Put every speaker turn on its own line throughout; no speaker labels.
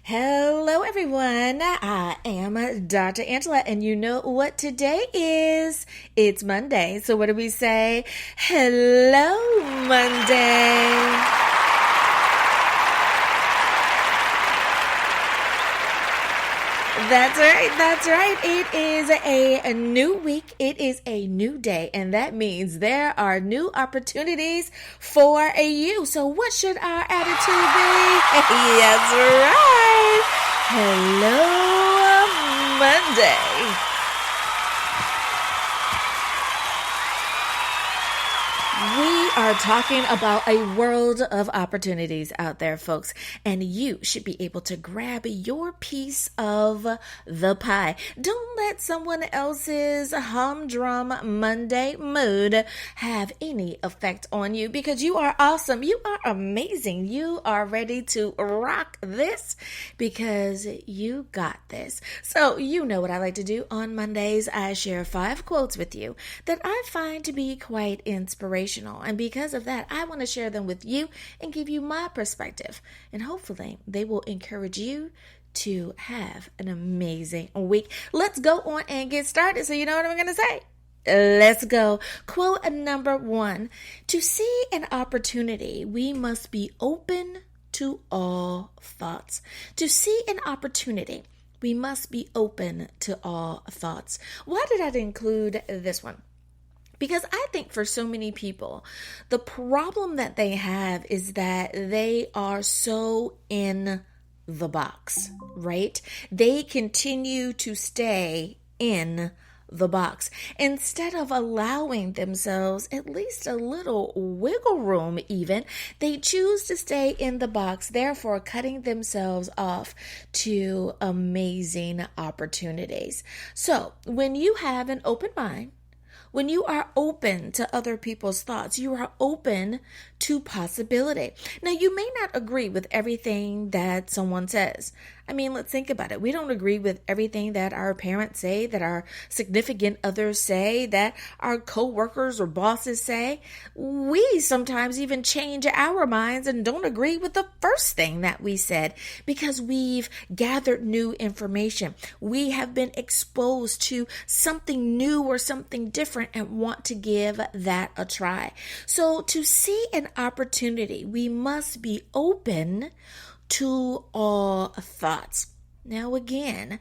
Hello, everyone. I am Dr. Angela, and you know what today is? It's Monday. So, what do we say? Hello, Monday. That's right. That's right. It is a new week. It is a new day. And that means there are new opportunities for you. So what should our attitude be? Yes, right. Hello, Monday. We are talking about a world of opportunities out there, folks, and you should be able to grab your piece of the pie. Don't let someone else's humdrum Monday mood have any effect on you because you are awesome. You are amazing. You are ready to rock this because you got this. So you know what I like to do on Mondays. I share 5 quotes with you that I find to be quite inspirational. And because of that, I want to share them with you and give you my perspective. And hopefully they will encourage you to have an amazing week. Let's go on and get started. So you know what I'm going to say? Let's go. Quote number 1. To see an opportunity, we must be open to all thoughts. To see an opportunity, we must be open to all thoughts. Why did I include this one? Because I think for so many people, the problem that they have is that they are so in the box, right? They continue to stay in the box instead of allowing themselves at least a little wiggle room. Even they choose to stay in the box, therefore cutting themselves off to amazing opportunities. So when you have an open mind, when you are open to other people's thoughts, you are open to possibility. Now, you may not agree with everything that someone says. I mean, let's think about it. We don't agree with everything that our parents say, that our significant others say, that our coworkers or bosses say. We sometimes even change our minds and don't agree with the first thing that we said because we've gathered new information. We have been exposed to something new or something different and want to give that a try. So to see an opportunity, we must be open to all thoughts. Now again,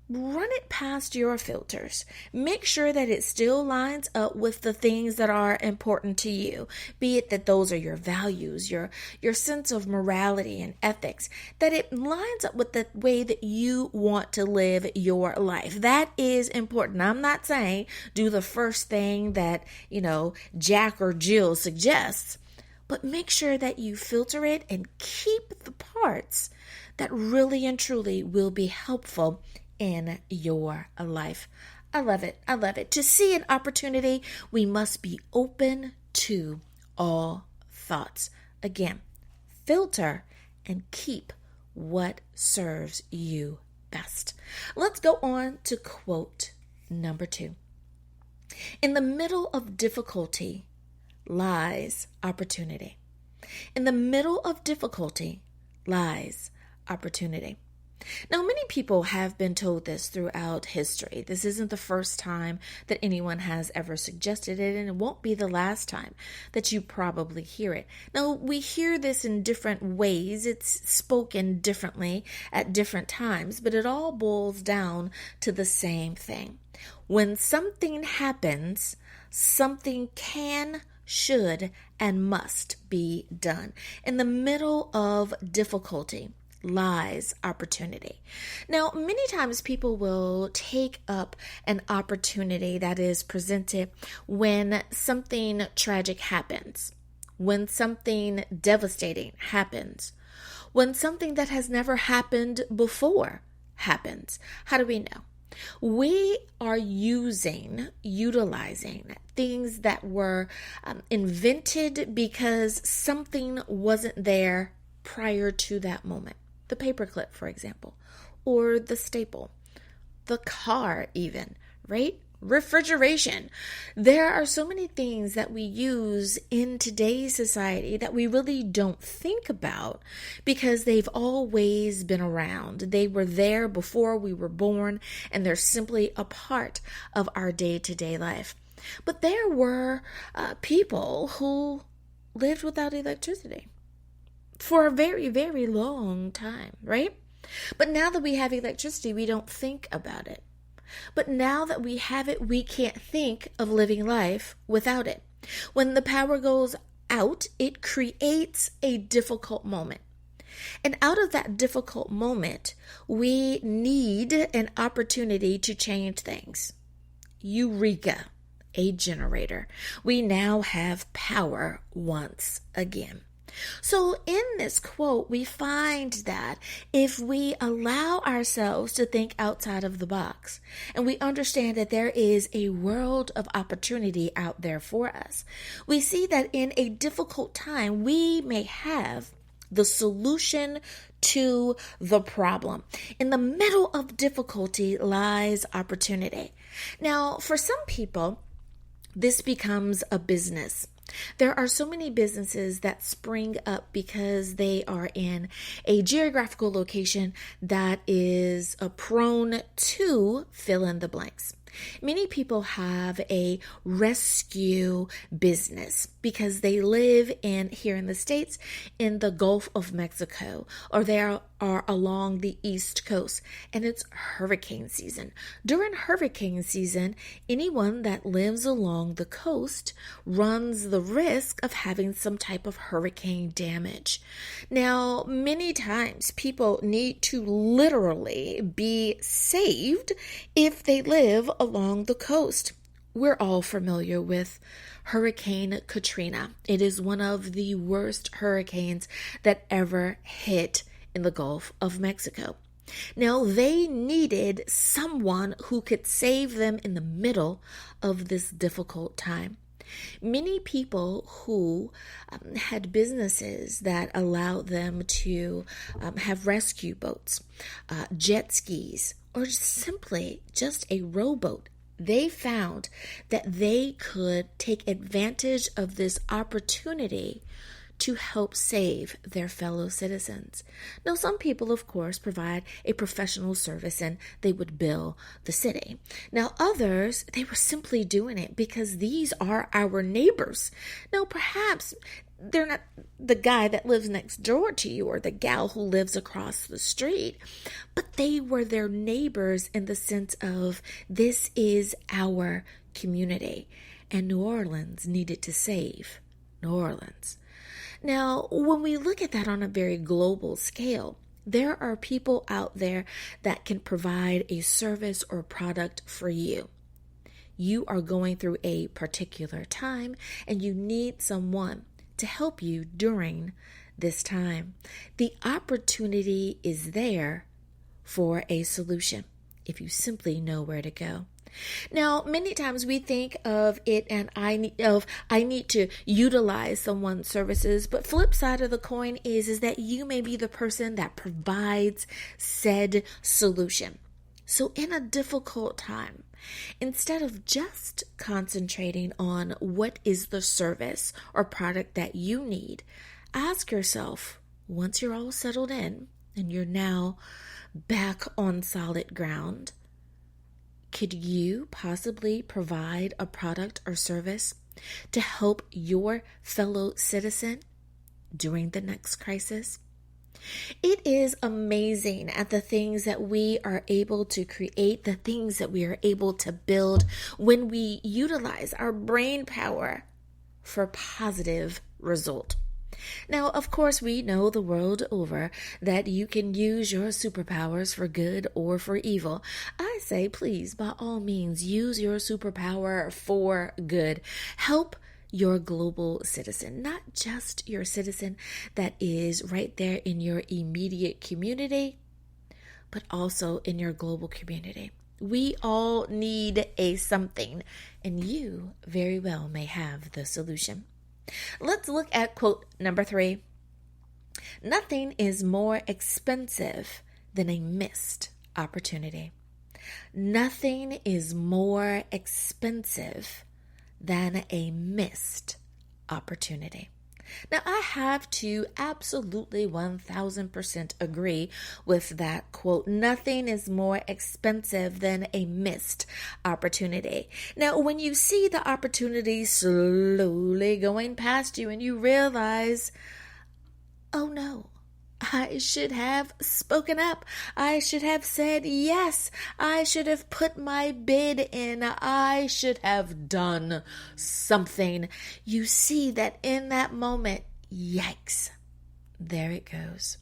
run it past your filters. Make sure that it still lines up with the things that are important to you. Be it that those are your values, your sense of morality and ethics, that it lines up with the way that you want to live your life. That is important. I'm not saying do the first thing that, Jack or Jill suggests, but make sure that you filter it and keep the parts that really and truly will be helpful in your life. I love it. I love it. To see an opportunity, we must be open to all thoughts. Again, filter and keep what serves you best. Let's go on to quote number 2. In the middle of difficulty lies opportunity. In the middle of difficulty lies opportunity. Now, many people have been told this throughout history. This isn't the first time that anyone has ever suggested it, and it won't be the last time that you probably hear it. Now, we hear this in different ways. It's spoken differently at different times, but it all boils down to the same thing. When something happens, something can, should, and must be done. In the middle of difficulty lies opportunity. Now, many times people will take up an opportunity that is presented when something tragic happens, when something devastating happens, when something that has never happened before happens. How do we know? We are utilizing things that were invented because something wasn't there prior to that moment. The paperclip, for example, or the staple, the car even, right? refrigeration. There are so many things that we use in today's society that we really don't think about because they've always been around. They were there before we were born, and they're simply a part of our day-to-day life. But there were people who lived without electricity for a very, very long time, right? But now that we have electricity, we don't think about it. But now that we have it, we can't think of living life without it. When the power goes out, it creates a difficult moment. And out of that difficult moment, we need an opportunity to change things. Eureka, a generator. We now have power once again. So in this quote, we find that if we allow ourselves to think outside of the box and we understand that there is a world of opportunity out there for us, we see that in a difficult time, we may have the solution to the problem. In the middle of difficulty lies opportunity. Now, for some people, this becomes a business. There are so many businesses that spring up because they are in a geographical location that is prone to fill in the blanks. Many people have a rescue business because they live here in the States in the Gulf of Mexico, or they are along the East Coast, and it's hurricane season. During hurricane season, anyone that lives along the coast runs the risk of having some type of hurricane damage. Now, many times people need to literally be saved if they live along the coast. We're all familiar with Hurricane Katrina. It is one of the worst hurricanes that ever hit in the Gulf of Mexico. Now, they needed someone who could save them in the middle of this difficult time. Many people who had businesses that allowed them to have rescue boats, jet skis, or simply just a rowboat, they found that they could take advantage of this opportunity to help save their fellow citizens. Now, some people, of course, provide a professional service and they would bill the city. Now, others, they were simply doing it because these are our neighbors. Now, perhaps they're not the guy that lives next door to you or the gal who lives across the street, but they were their neighbors in the sense of this is our community, and New Orleans needed to save New Orleans. Now, when we look at that on a very global scale, there are people out there that can provide a service or product for you. You are going through a particular time and you need someone to help you during this time. The opportunity is there for a solution if you simply know where to go. Now, many times we think of it and I need to utilize someone's services, but flip side of the coin is that you may be the person that provides said solution. So in a difficult time, instead of just concentrating on what is the service or product that you need, ask yourself, once you're all settled in and you're now back on solid ground, could you possibly provide a product or service to help your fellow citizen during the next crisis? It is amazing at the things that we are able to create, the things that we are able to build when we utilize our brain power for positive result. Now, of course, we know the world over that you can use your superpowers for good or for evil. I say, please, by all means, use your superpower for good. Help your global citizen, not just your citizen that is right there in your immediate community, but also in your global community. We all need a something, and you very well may have the solution. Let's look at quote number 3. Nothing is more expensive than a missed opportunity. Nothing is more expensive than a missed opportunity. Now, I have to absolutely 1000% agree with that quote. Nothing is more expensive than a missed opportunity. Now, when you see the opportunity slowly going past you and you realize, oh no, I should have spoken up. I should have said yes. I should have put my bid in. I should have done something. You see that in that moment, yikes, there it goes.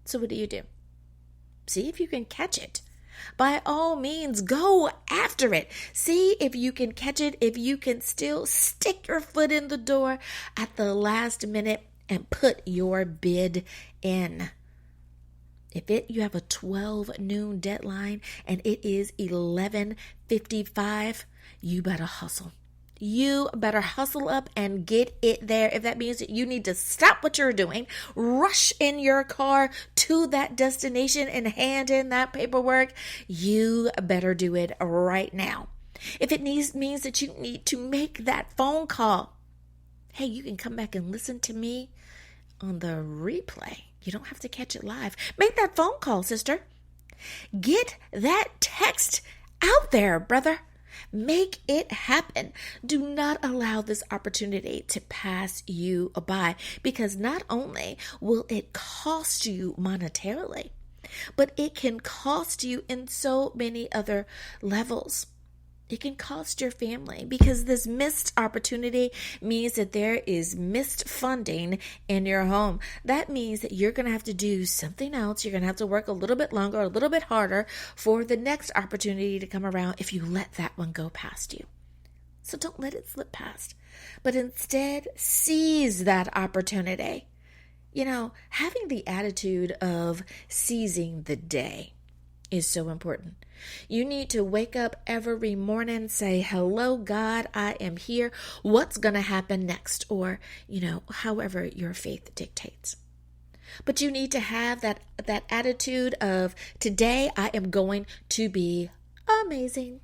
So what do? See if you can catch it. By all means, go after it. See if you can catch it, if you can still stick your foot in the door at the last minute and put your bid in. If you have a 12 noon deadline and it is 11:55, you better hustle. You better hustle up and get it there. If that means that you need to stop what you're doing, rush in your car to that destination and hand in that paperwork, you better do it right now. If it means that you need to make that phone call, hey, you can come back and listen to me on the replay. You don't have to catch it live. Make that phone call, sister. Get that text out there, brother. Make it happen. Do not allow this opportunity to pass you by, because not only will it cost you monetarily, but it can cost you in so many other levels. It can cost your family, because this missed opportunity means that there is missed funding in your home. That means that you're going to have to do something else. You're going to have to work a little bit longer, a little bit harder for the next opportunity to come around if you let that one go past you. So don't let it slip past, but instead seize that opportunity. Having the attitude of seizing the day is so important. You need to wake up every morning, say, hello, God, I am here. What's going to happen next? Or, however your faith dictates. But you need to have that attitude of, today I am going to be amazing.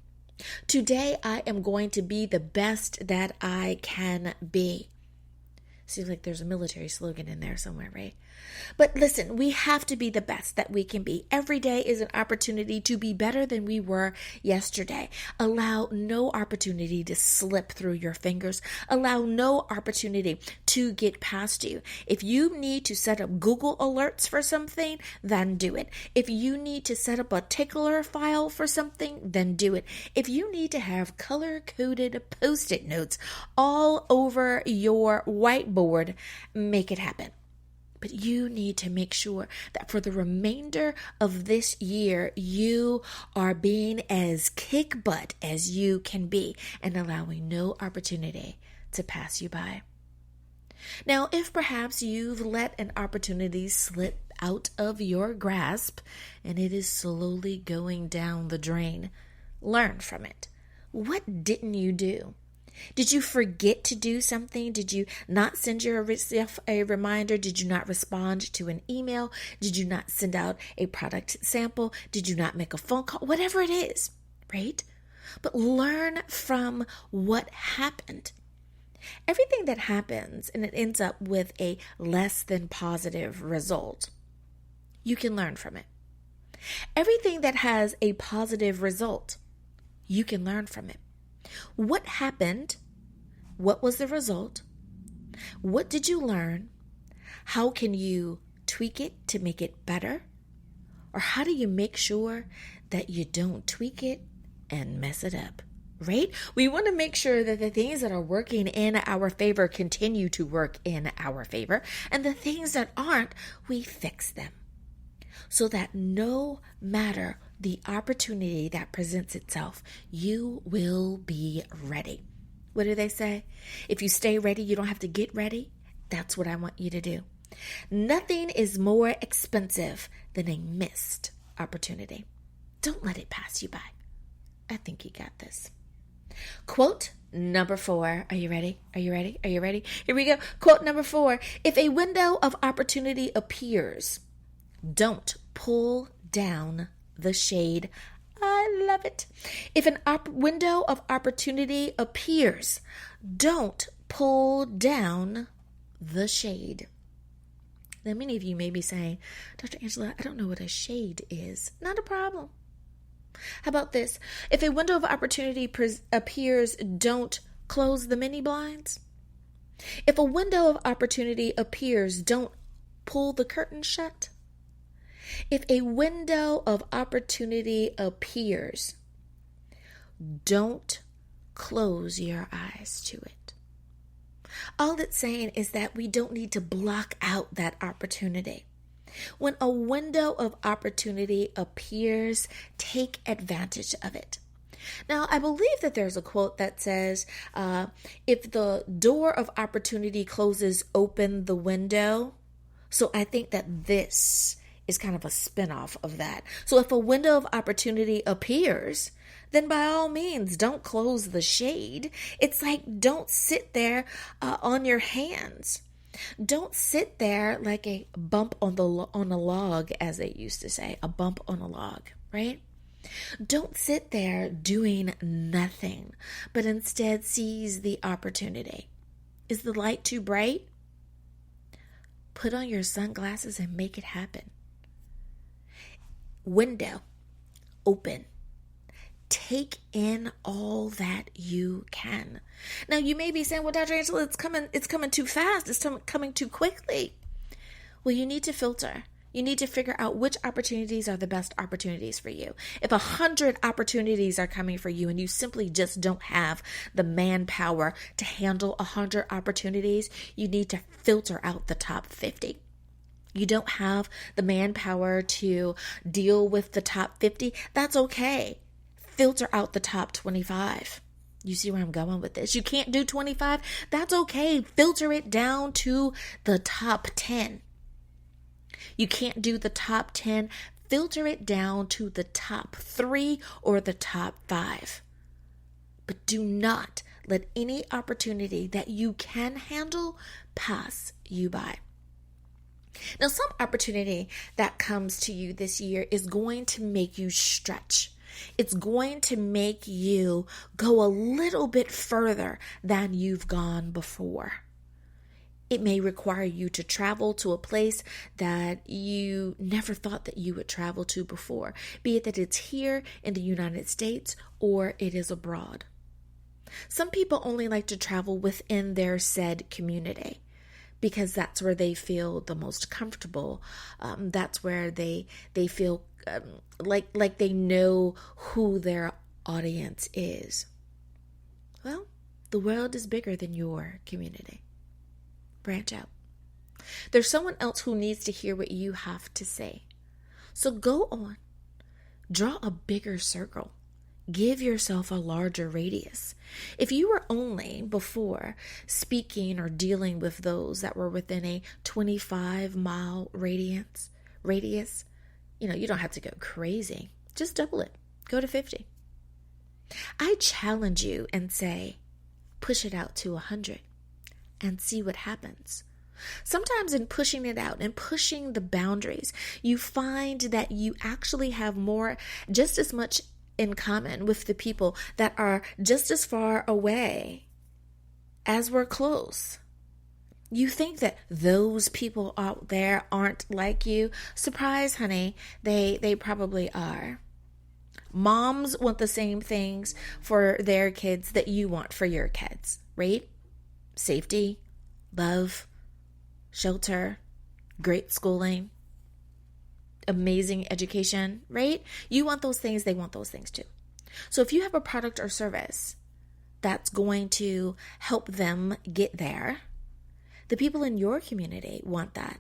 Today I am going to be the best that I can be. Seems like there's a military slogan in there somewhere, right? But listen, we have to be the best that we can be. Every day is an opportunity to be better than we were yesterday. Allow no opportunity to slip through your fingers. Allow no opportunity to get past you. If you need to set up Google alerts for something, then do it. If you need to set up a tickler file for something, then do it. If you need to have color-coded Post-it notes all over your whiteboard, make it happen. But you need to make sure that for the remainder of this year, you are being as kick butt as you can be and allowing no opportunity to pass you by. Now, if perhaps you've let an opportunity slip out of your grasp and it is slowly going down the drain, learn from it. What didn't you do? Did you forget to do something? Did you not send yourself a reminder? Did you not respond to an email? Did you not send out a product sample? Did you not make a phone call? Whatever it is, right? But learn from what happened. Everything that happens and it ends up with a less than positive result, you can learn from it. Everything that has a positive result, you can learn from it. What happened? What was the result? What did you learn? How can you tweak it to make it better? Or how do you make sure that you don't tweak it and mess it up? Right? We want to make sure that the things that are working in our favor continue to work in our favor, and the things that aren't, we fix them. So that no matter the opportunity that presents itself, you will be ready. What do they say? If you stay ready, you don't have to get ready. That's what I want you to do. Nothing is more expensive than a missed opportunity. Don't let it pass you by. I think you got this. Quote number 4. Are you ready? Are you ready? Are you ready? Here we go. Quote number 4. If a window of opportunity appears, don't pull down the shade. I love it. If an window of opportunity appears, don't pull down the shade. Now, many of you may be saying, Dr. Angela, I don't know what a shade is. Not a problem. How about this? If a window of opportunity appears, don't close the mini blinds. If a window of opportunity appears, don't pull the curtain shut. If a window of opportunity appears, don't close your eyes to it. All it's saying is that we don't need to block out that opportunity. When a window of opportunity appears, take advantage of it. Now, I believe that there's a quote that says, if the door of opportunity closes, open the window. So I think that this is kind of a spinoff of that. So if a window of opportunity appears, then by all means, don't close the shade. It's like, don't sit there on your hands. Don't sit there like a bump on a log, as they used to say, a bump on a log, right? Don't sit there doing nothing, but instead seize the opportunity. Is the light too bright? Put on your sunglasses and make it happen. Window, open. Take in all that you can. Now, you may be saying, well, Dr. Angela, it's coming too fast. It's coming too quickly. Well, you need to filter. You need to figure out which opportunities are the best opportunities for you. If 100 opportunities are coming for you and you simply just don't have the manpower to handle 100 opportunities, you need to filter out the top 50. You don't have the manpower to deal with the top 50, that's okay. Filter out the top 25. You see where I'm going with this? You can't do 25, that's okay. Filter it down to the top 10. You can't do the top 10, filter it down to the top 3 or the top 5. But do not let any opportunity that you can handle pass you by. Now, some opportunity that comes to you this year is going to make you stretch. It's going to make you go a little bit further than you've gone before. It may require you to travel to a place that you never thought that you would travel to before, be it that it's here in the United States or it is abroad. Some people only like to travel within their said community because that's where they feel the most comfortable. That's where they feel like they know who their audience is. Well, the world is bigger than your community. Branch out. There's someone else who needs to hear what you have to say. So go on. Draw a bigger circle. Give yourself a larger radius. If you were only before speaking or dealing with those that were within a 25-mile radius, you don't have to go crazy. Just double it. Go to 50. I challenge you and say, push it out to 100. And see what happens. Sometimes in pushing it out and pushing the boundaries, you find that you actually have just as much in common with the people that are just as far away as we're close. You think that those people out there aren't like you. Surprise, honey, they probably are. Moms want the same things for their kids that you want for your kids, right? Safety, love, shelter, great schooling, amazing education, right? You want those things, they want those things too. So if you have a product or service that's going to help them get there, the people in your community want that,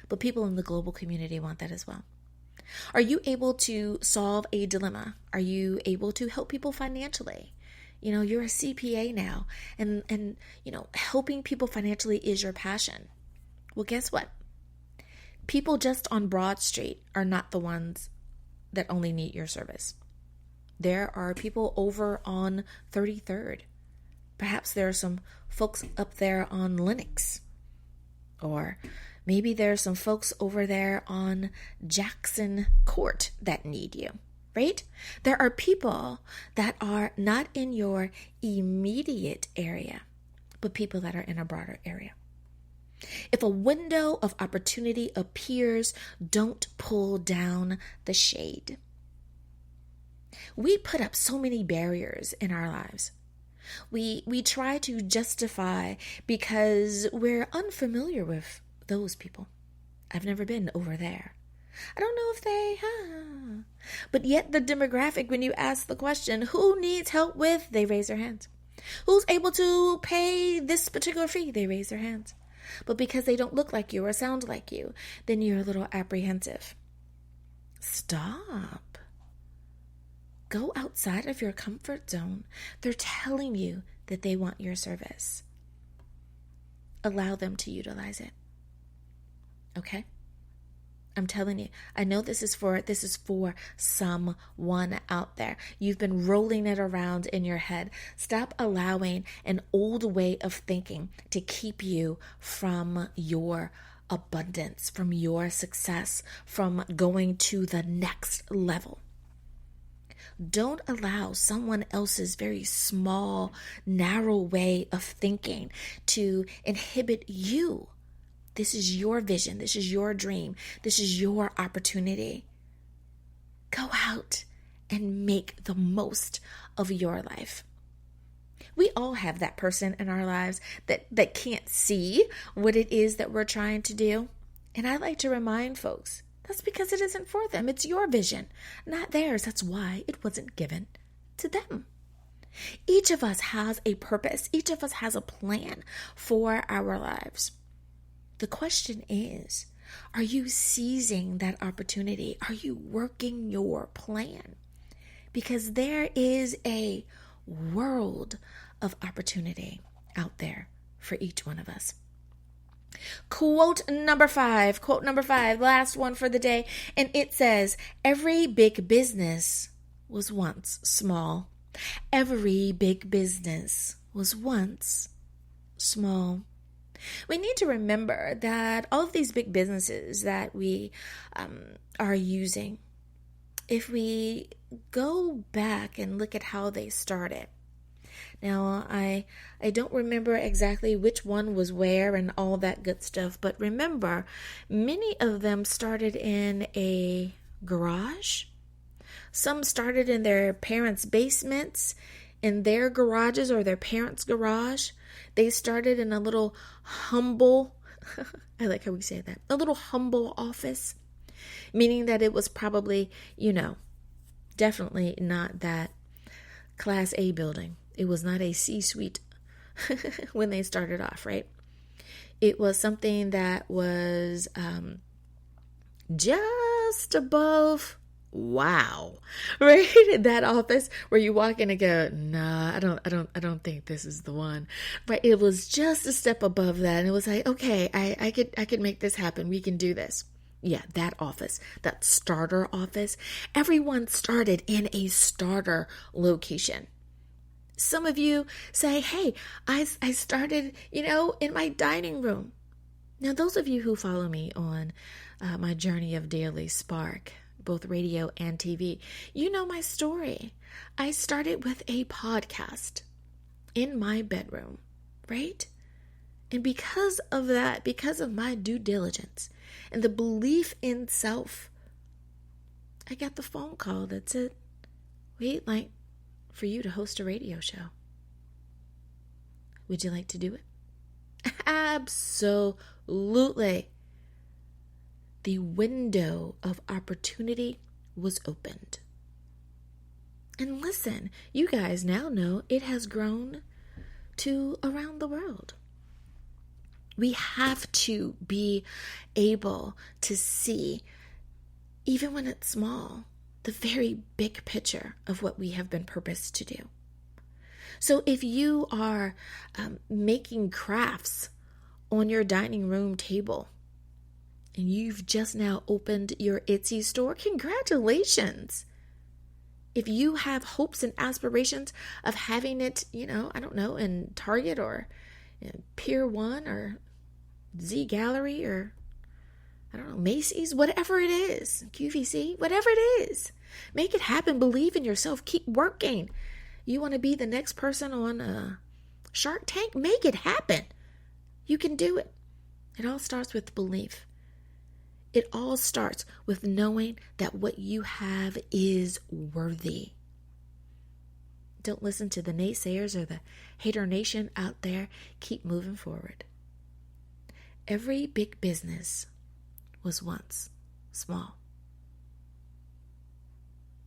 but people in the global community want that as well. Are you able to solve a dilemma? Are you able to help people financially? You're a CPA now, and helping people financially is your passion. Well, guess what? People just on Broad Street are not the ones that only need your service. There are people over on 33rd. Perhaps there are some folks up there on Lenox. Or maybe there are some folks over there on Jackson Court that need you, right? There are people that are not in your immediate area, but people that are in a broader area. If a window of opportunity appears, don't pull down the shade. We put up so many barriers in our lives. We try to justify because we're unfamiliar with those people. I've never been over there. I don't know if they. But yet the demographic, when you ask the question, who needs help with, they raise their hands. Who's able to pay this particular fee? They raise their hands. But because they don't look like you or sound like you, then you're a little apprehensive. Stop. Go outside of your comfort zone. They're telling you that they want your service. Allow them to utilize it. Okay? I'm telling you, I know this is for someone out there. You've been rolling it around in your head. Stop allowing an old way of thinking to keep you from your abundance, from your success, from going to the next level. Don't allow someone else's very small, narrow way of thinking to inhibit you. This is your vision. This is your dream. This is your opportunity. Go out and make the most of your life. We all have that person in our lives that can't see what it is that we're trying to do. And I like to remind folks, that's because it isn't for them. It's your vision, not theirs. That's why it wasn't given to them. Each of us has a purpose. Each of us has a plan for our lives. The question is, are you seizing that opportunity? Are you working your plan? Because there is a world of opportunity out there for each one of us. Quote number five, last one for the day. And it says, every big business was once small. Every big business was once small. We need to remember that all of these big businesses that we are using, if we go back and look at how they started. Now, I don't remember exactly which one was where and all that good stuff, but remember, many of them started in a garage. Some started in their parents' basements, in their garages or their parents' garage. They started in a little humble, I like how we say that, a little humble office, meaning that it was probably, definitely not that Class A building. It was not a C-suite when they started off, right? It was something that was just above wow, right? That office where you walk in and go, nah, I don't think this is the one. But it was just a step above that. And it was like, okay, I could make this happen. We can do this. Yeah, that office, that starter office. Everyone started in a starter location. Some of you say, hey, I started, in my dining room. Now, those of you who follow me on my journey of Daily Spark, both radio and TV, you know my story. I started with a podcast in my bedroom, right? And because of that, because of my due diligence and the belief in self, I got the phone call that said, we'd like for you to host a radio show. Would you like to do it? Absolutely. The window of opportunity was opened. And listen, you guys now know it has grown to around the world. We have to be able to see, even when it's small, the very big picture of what we have been purposed to do. So if you are making crafts on your dining room table, and you've just now opened your Etsy store, congratulations. If you have hopes and aspirations of having it, in Target or Pier 1 or Z Gallery or, Macy's, whatever it is, QVC, whatever it is, Make it happen. Believe in yourself. Keep working. You want to be the next person on Shark Tank? Make it happen. You can do it. It all starts with belief. It all starts with knowing that what you have is worthy. Don't listen to the naysayers or the hater nation out there. Keep moving forward. Every big business was once small.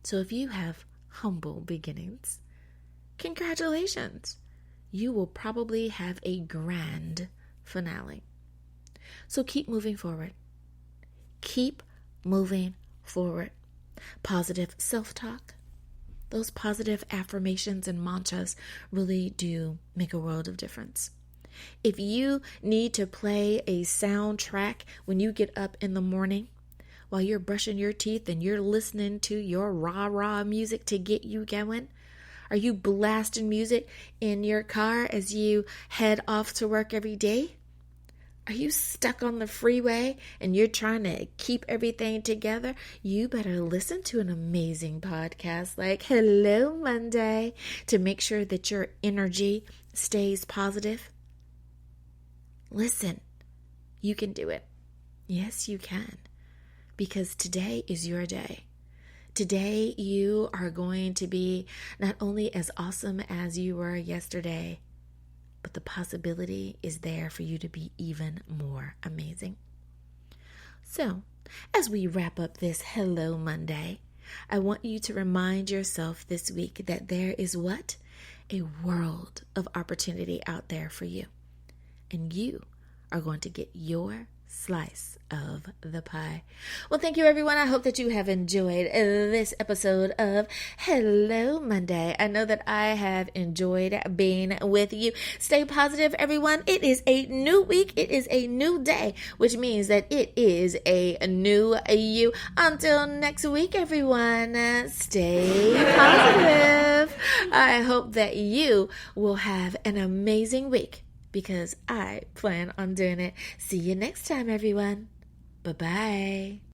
So if you have humble beginnings, congratulations. You will probably have a grand finale. So keep moving forward. Keep moving forward. Positive self-talk. Those positive affirmations and mantras really do make a world of difference. If you need to play a soundtrack when you get up in the morning, while you're brushing your teeth and you're listening to your rah-rah music to get you going, are you blasting music in your car as you head off to work every day? Are you stuck on the freeway and you're trying to keep everything together? You better listen to an amazing podcast like Hello Monday to make sure that your energy stays positive. Listen, you can do it. Yes, you can. Because today is your day. Today you are going to be not only as awesome as you were yesterday, but the possibility is there for you to be even more amazing. So, as we wrap up this Hello Monday, I want you to remind yourself this week that there is what? A world of opportunity out there for you. And you are going to get your slice of the pie. Well, thank you, everyone. I hope that you have enjoyed this episode of Hello Monday. I know that I have enjoyed being with you. Stay positive, everyone. It is a new week. It is a new day, which means that it is a new you. Until next week, everyone, stay positive. I hope that you will have an amazing week, because I plan on doing it. See you next time, everyone. Bye-bye.